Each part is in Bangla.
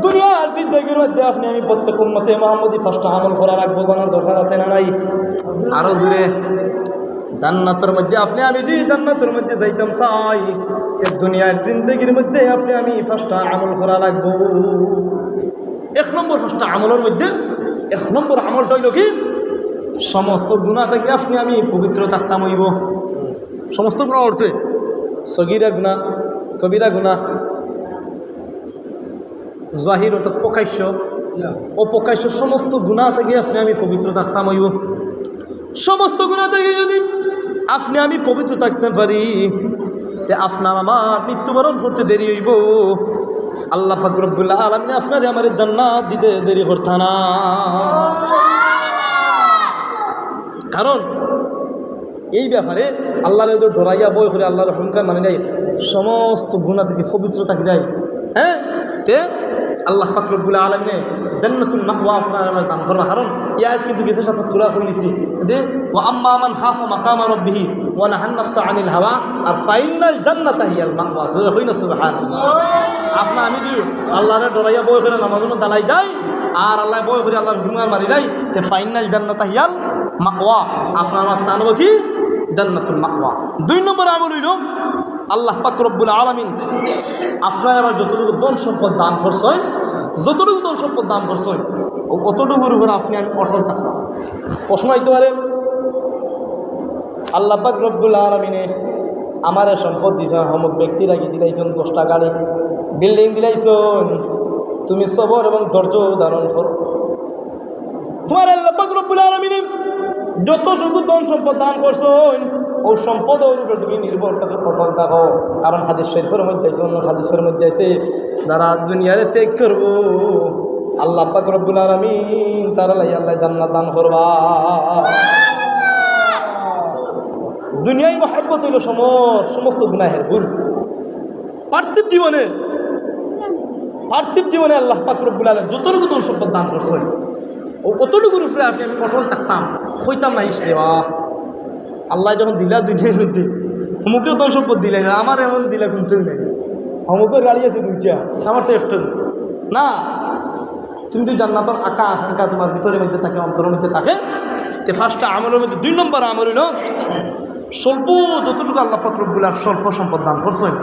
দুনিয়ার জিন্দেগির মধ্যে আপনি আমি প্রত্যেক উম্মতে মুহাম্মদী ফার্স্ট আমল করা রাখবো, জানার দরকার আছে না নাই? আরো জোরে, জান্নাতের মধ্যে আপনি আমি যদি জান্নাতের মধ্যে যাইতাম চাই, দুনিয়ার জিন্দেগির মধ্যে আপনি আমি ফার্স্ট আমল করা রাখবো। এক নম্বর ফার্স্ট আমলের মধ্যে এক নম্বর আমলটা হইল কি? সমস্ত গুনাহ থেকে আপনি আমি পবিত্র থাকতাম হইব। সমস্ত গুনাহ অর্থে সগীরা গুনাহ, কবিরা গুনাহ, জাহির অর্থাৎ প্রকাশ্য, অপ্রকাশ্য সমস্ত গুনাহ থেকে আপনি আমি পবিত্র থাকতাম হইব। সমস্ত গুনাহ থেকে যদি আপনি আমি পবিত্র থাকতে পারি, তে আপনার আমার মৃত্যুবরণ করতে দেরি হইব। আল্লাহ পাক রব্বুল আলামিন আপনারে আমার জান্নাত দিতে দেরি করতে না। কারণ এই ব্যাপারে আল্লাহর ডরাইয়া বই করে আল্লাহর হুঙ্কার মানে নাই, সমস্ত গুনাহ থেকে পবিত্র থাকি যায়। হ্যাঁ, তে আল্লাহ পাক রব্বুল আলামিন জান্নাতুল মাওয়া আপনার আমার দান করবা। কারণ এই আয়াত কিন্তু গেছে সাথে তুলা করে নিছি যে ওয়া আম্মা মান খাফা মাকামা রাব্বিহি ওয়া নাহান নাফসা আনিল হাওয়া আর ফাইনাল জান্নাতা হিয়াল মাওয়া। সূরা হইনা সুবহানাল্লাহ। আপনা আমি যদি আল্লাহরে ডরাইয়া বই করে নামাজের মধ্যে দালাই যায় আর আল্লাহ বই করে আল্লাহর হুঙ্কার মারি নাই, তে ফাইনাল জান্নাতা হিয়াল মাওয়া, আপনার আমার স্থান হবে কি? জান্নাতুল মাওয়া। দুই নম্বর আমল হইল আল্লাহ পাক রব্বুল আলামিন আপনার আমার যতটুকু ধন সম্পদ দান করছেন, যতটুকু ধন সম্পদ দান করছেন অতটুকুর উপরে আপনি আমি অটল থাকতাম। প্রশ্ন হইতে পারে, আল্লাহ পাক রব্বুল আলামিনে আমার সম্পদ দিয়েছেন, অমুক ব্যক্তিরা কি দিলাইছেন 10টা গাড়ি, বিল্ডিং দিলাইছেন, তুমি সবর এবং ধৈর্য ধারণ করো। তোমার আল্লাহ পাক রব্বুল আলামিনে যতটুকু ধন সম্পদ দান করছেন ও সম্পদের উপরে তুমি নির্ভর করে অটল থাকো। কারণ হাদিস শরীফের মধ্যে আছে, অন্য হাদিসের মধ্যে আছে, যারা দুনিয়ারে ত্যাগ করবো আল্লাহ পাক রব্বুল আলামিন তারা লাই আল্লাহ জান্নাত দান করবা। দুনিয়ায় মহব্বত হইল সমস্ত গুনাহের ভুল। পার্থিব জীবনে আল্লাহ পাক রব্বুল আলামিন যতটুকু ধন সম্পদ দান করছেন ও অতটুকুর উপরে আপনি আমি অটল থাকতাম, হইতাম না ইসরেবা। আল্লাহ যখন দিলা দুনিয়ার মধ্যে অমুকের ধন সম্পদ দিলে না, আমার এমন দিলা কিন্তু নেই, অমুকের গাড়ি আছে 2টা, আমার তো একটা না। তুমি তো জান্নাতের আকাঙ্ক্ষা তোমার ভিতরের মধ্যে থাকে, অন্তরের মধ্যে থাকে। তে ফার্স্টটা আমলের মধ্যে 2 নম্বর আমল হইল স্বল্প যতটুকু আল্লাহ পাক রব্বুল আলামিন স্বল্প সম্পদ দান করছেন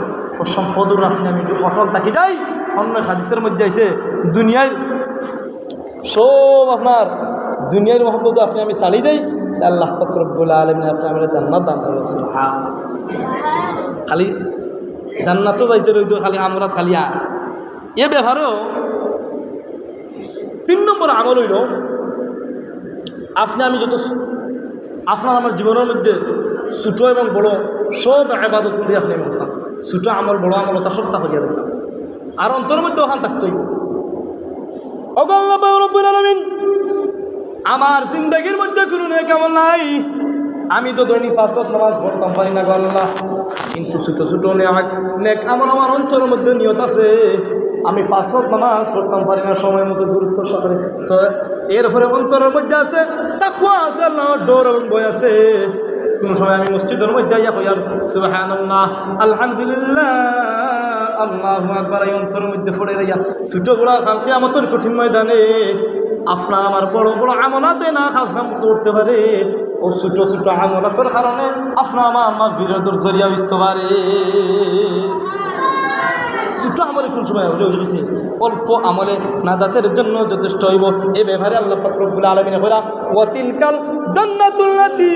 ও সম্পদের আপনি আমি অটল থাকি যাই। অন্য হাদিসের মধ্যে আছে দুনিয়ার সব আপনার দুনিয়ার মহব্বত আপনি আমি ছাড়ি দেই, আল্লাহ পাক রব্বুল আলামিন আপনি আমার জান্নাত দান করেছেন। খালি জান্নাতও যাইতে রইতো খালি আমরা খালি এ ব্যাপারেও 3 নম্বর আমল হইল আপনি আমি যত আপনার আমার জীবনের মধ্যে ছোট এবং বড় সব ইবাদত দিয়ে আপনি আমি করতাম। ছোট আমল বড় আমল তা সবটা করিয়া দিতাম, আর অন্তরের মধ্যে ওখান থাকতই। আল্লাহ পাক রব্বুল আলামিন আমার জিন্দেগির মধ্যে কোনো নেক আমল নাই, আমি তো দৈনিক 5 ওয়াক্ত নামাজ পড়তাম পারি না গো আল্লাহ, কিন্তু ছোট ছোট নেক আমল আমার অন্তরের মধ্যে নিয়ত আছে। আমি 5 ওয়াক্ত নামাজ পড়তাম পারি না সময় মতো গুরুত্ব সহকারে, তো এরপরে অন্তরের মধ্যে আছে তাকওয়া আছে, আল্লাহর ডর এবং ভয় আছে। কোনো সময় আমি মসজিদের মধ্যে ইয়া কই আর সুবহানাল্লাহ আলহামদুলিল্লাহ আল্লাহু আকবার এই অন্তরের মধ্যে পড়ে রাইয়া ছোট বড় কাল কিয়ামতের কঠিন ময়দানে আপনার আমার বড় বড় আমলাতে না খাসনাম করতে পারে, ও ছোট ছোট আমলাতের কারণে আপনার আমার বিরোধের জরিয়া বুঝতে পারে। ছোট আমলে কোন সময় হলে গেছে অল্প আমলে নাজাতের জন্য যথেষ্ট হইব। এই ব্যাপারে আল্লাহ পাক রব্বুল আলামিন বলা ওয়া তিলকাল জান্নাতুল্লাতী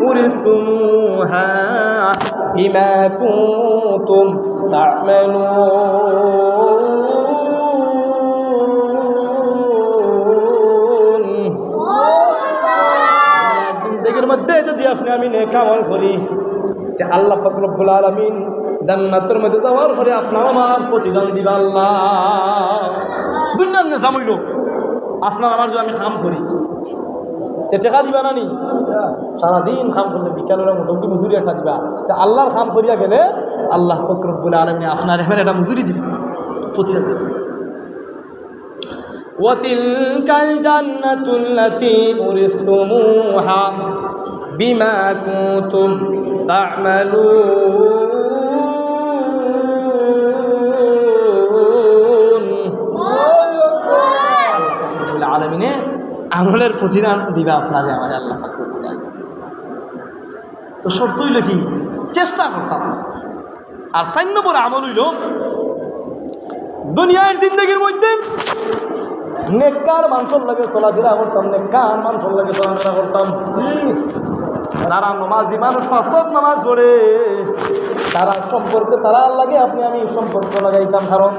উরিসতুমুহা বিমা কুনতুম তা'মালুন। জিন্দেগির মধ্যে যদি আপনি আমি নেক আমল করি, তে আল্লাহ পাক রব্বুল আলামিন জান্নাতের মধ্যে যাওয়ার পরে আপনার আমার প্রতিদান দিবা আল্লাহ। দুনিয়ার নিজাম হইল আপনার আমার যদি আমি কাম করি তে টাকা দিবা না নি, সারাদিন কাম করলে বিকালের মোটামুটি মজুরি একটা দিবা, তা আল্লাহর কাম করিয়া গেলে আল্লাহ পাক রব্বুল আলামিন আপনার এখানে একটা মজুরি দিবে, প্রতিদান দিবে। ওয়াতিলকাল জান্নাতুল্লাতী উরিসতুমুহা বিমা কুনতুম তা'মালুন। আমলের প্রতিদান দিবে আপনারে আমার আল্লাহ পাক। তো শর্ত হইল কি চেষ্টা করতাম। আর 4 নম্বর আমল হইল দুনিয়ার জিন্দগির মধ্যে নেককার মানুষের লাগে চলাফেরা করতাম, নেককার মানুষের লাগে চলাফেরা করতাম। যারা নমাজি মানুষ 5 ওয়াক্ত নামাজ পড়ে তারা সম্পর্কে তারা লাগে আপনি আমি সম্পর্ক লাগাইতাম। কারণ